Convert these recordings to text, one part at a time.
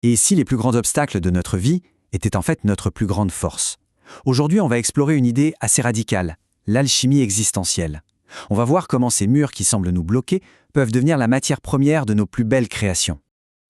Et si les plus grands obstacles de notre vie étaient en fait notre plus grande force? Aujourd'hui, on va explorer une idée assez radicale, l'alchimie existentielle. On va voir comment ces murs qui semblent nous bloquer peuvent devenir la matière première de nos plus belles créations.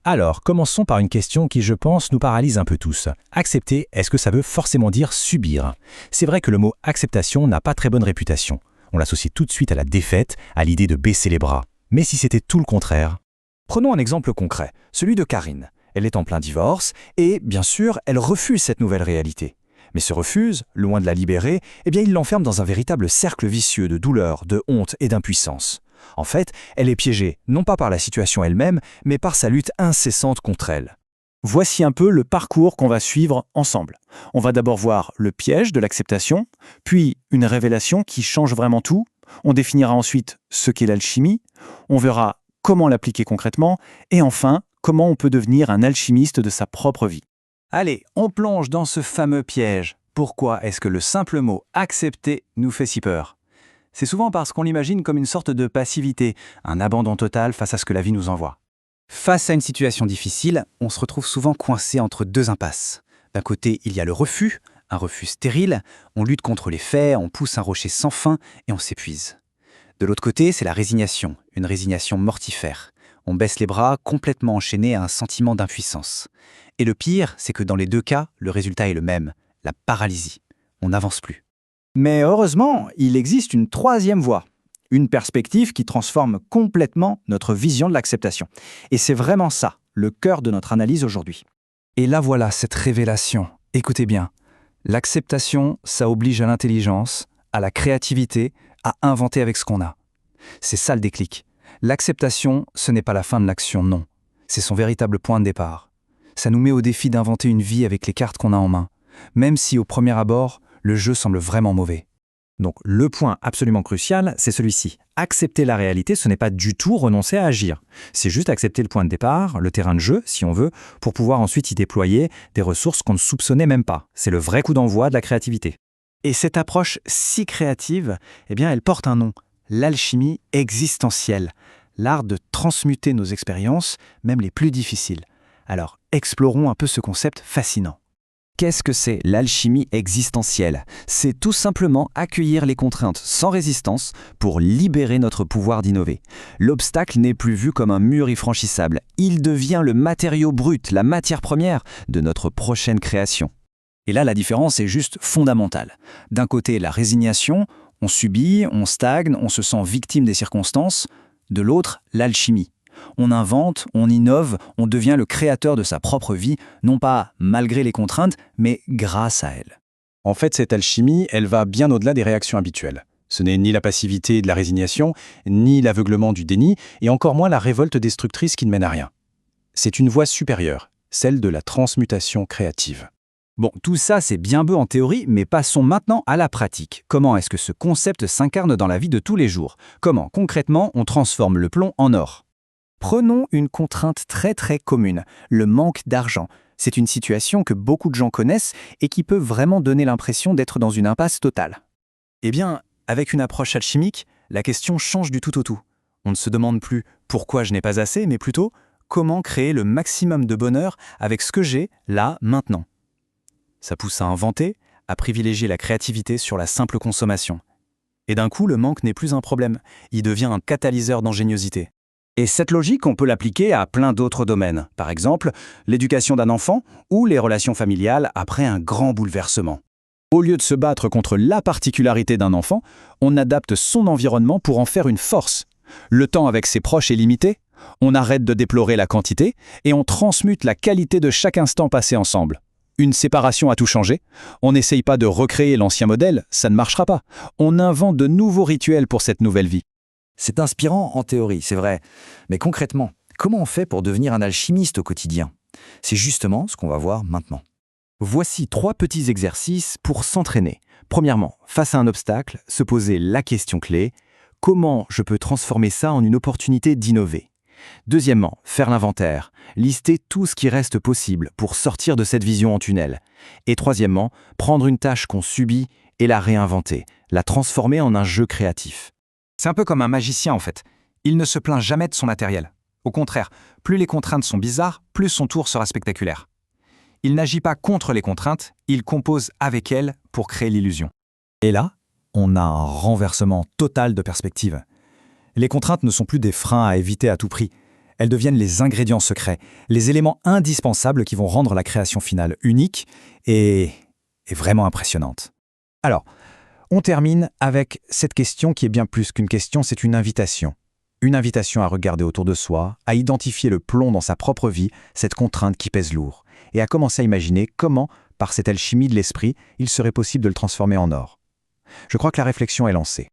Alors, commençons par une question qui, je pense, nous paralyse un peu tous. Accepter, est-ce que ça veut forcément dire subir? C'est vrai que le mot acceptation n'a pas très bonne réputation. On l'associe tout de suite à la défaite, à l'idée de baisser les bras. Mais si c'était tout le contraire? Prenons un exemple concret, celui de Karine. Elle est en plein divorce et, bien sûr, elle refuse cette nouvelle réalité. Mais ce refus, loin de la libérer, il l'enferme dans un véritable cercle vicieux de douleur, de honte et d'impuissance. En fait, elle est piégée, non pas par la situation elle-même, mais par sa lutte incessante contre elle. Voici un peu le parcours qu'on va suivre ensemble. On va d'abord voir le piège de l'acceptation, puis une révélation qui change vraiment tout. On définira ensuite ce qu'est l'alchimie, on verra comment l'appliquer concrètement, et enfin, comment on peut devenir un alchimiste de sa propre vie. Allez, on plonge dans ce fameux piège. Pourquoi est-ce que le simple mot « accepter » nous fait si peur? C'est souvent parce qu'on l'imagine comme une sorte de passivité, un abandon total face à ce que la vie nous envoie. Face à une situation difficile, on se retrouve souvent coincé entre deux impasses. D'un côté, il y a le refus, un refus stérile, on lutte contre les faits, on pousse un rocher sans fin et on s'épuise. De l'autre côté, c'est la résignation, une résignation mortifère. On baisse les bras, complètement enchaîné à un sentiment d'impuissance. Et le pire, c'est que dans les deux cas, le résultat est le même, la paralysie. On n'avance plus. Mais heureusement, il existe une troisième voie, une perspective qui transforme complètement notre vision de l'acceptation. Et c'est vraiment ça, le cœur de notre analyse aujourd'hui. Et là voilà cette révélation. Écoutez bien, l'acceptation, ça oblige à l'intelligence, à la créativité, à inventer avec ce qu'on a. C'est ça le déclic. L'acceptation, ce n'est pas la fin de l'action, non. C'est son véritable point de départ. Ça nous met au défi d'inventer une vie avec les cartes qu'on a en main, même si au premier abord, le jeu semble vraiment mauvais. Donc le point absolument crucial, c'est celui-ci. Accepter la réalité, ce n'est pas du tout renoncer à agir. C'est juste accepter le point de départ, le terrain de jeu, si on veut, pour pouvoir ensuite y déployer des ressources qu'on ne soupçonnait même pas. C'est le vrai coup d'envoi de la créativité. Et cette approche si créative, elle porte un nom, l'alchimie existentielle, l'art de transmuter nos expériences, même les plus difficiles. Alors, explorons un peu ce concept fascinant. Qu'est-ce que c'est l'alchimie existentielle? C'est tout simplement accueillir les contraintes sans résistance pour libérer notre pouvoir d'innover. L'obstacle n'est plus vu comme un mur infranchissable, il devient le matériau brut, la matière première de notre prochaine création. Et là, la différence est juste fondamentale. D'un côté, la résignation, on subit, on stagne, on se sent victime des circonstances. De l'autre, l'alchimie. On invente, on innove, on devient le créateur de sa propre vie, non pas malgré les contraintes, mais grâce à elles. En fait, cette alchimie, elle va bien au-delà des réactions habituelles. Ce n'est ni la passivité de la résignation, ni l'aveuglement du déni, et encore moins la révolte destructrice qui ne mène à rien. C'est une voie supérieure, celle de la transmutation créative. Bon, tout ça c'est bien beau en théorie, mais passons maintenant à la pratique. Comment est-ce que ce concept s'incarne dans la vie de tous les jours? Comment, concrètement, on transforme le plomb en or? Prenons une contrainte très commune, le manque d'argent. C'est une situation que beaucoup de gens connaissent et qui peut vraiment donner l'impression d'être dans une impasse totale. Avec une approche alchimique, la question change du tout au tout. On ne se demande plus pourquoi je n'ai pas assez, mais plutôt comment créer le maximum de bonheur avec ce que j'ai là, maintenant. Ça pousse à inventer, à privilégier la créativité sur la simple consommation. Et d'un coup, le manque n'est plus un problème, il devient un catalyseur d'ingéniosité. Et cette logique, on peut l'appliquer à plein d'autres domaines. Par exemple, l'éducation d'un enfant ou les relations familiales après un grand bouleversement. Au lieu de se battre contre la particularité d'un enfant, on adapte son environnement pour en faire une force. Le temps avec ses proches est limité, on arrête de déplorer la quantité et on transmute la qualité de chaque instant passé ensemble. Une séparation a tout changé. On n'essaye pas de recréer l'ancien modèle, ça ne marchera pas. On invente de nouveaux rituels pour cette nouvelle vie. C'est inspirant en théorie, c'est vrai. Mais concrètement, comment on fait pour devenir un alchimiste au quotidien? C'est justement ce qu'on va voir maintenant. Voici 3 petits exercices pour s'entraîner. Premièrement, face à un obstacle, se poser la question clé « Comment je peux transformer ça en une opportunité d'innover ?» Deuxièmement, faire l'inventaire, lister tout ce qui reste possible pour sortir de cette vision en tunnel. Et troisièmement, prendre une tâche qu'on subit et la réinventer, la transformer en un jeu créatif. C'est un peu comme un magicien en fait. Il ne se plaint jamais de son matériel. Au contraire, plus les contraintes sont bizarres, plus son tour sera spectaculaire. Il n'agit pas contre les contraintes, il compose avec elles pour créer l'illusion. Et là, on a un renversement total de perspective. Les contraintes ne sont plus des freins à éviter à tout prix. Elles deviennent les ingrédients secrets, les éléments indispensables qui vont rendre la création finale unique et vraiment impressionnante. Alors, on termine avec cette question qui est bien plus qu'une question, c'est une invitation. Une invitation à regarder autour de soi, à identifier le plomb dans sa propre vie, cette contrainte qui pèse lourd, et à commencer à imaginer comment, par cette alchimie de l'esprit, il serait possible de le transformer en or. Je crois que la réflexion est lancée.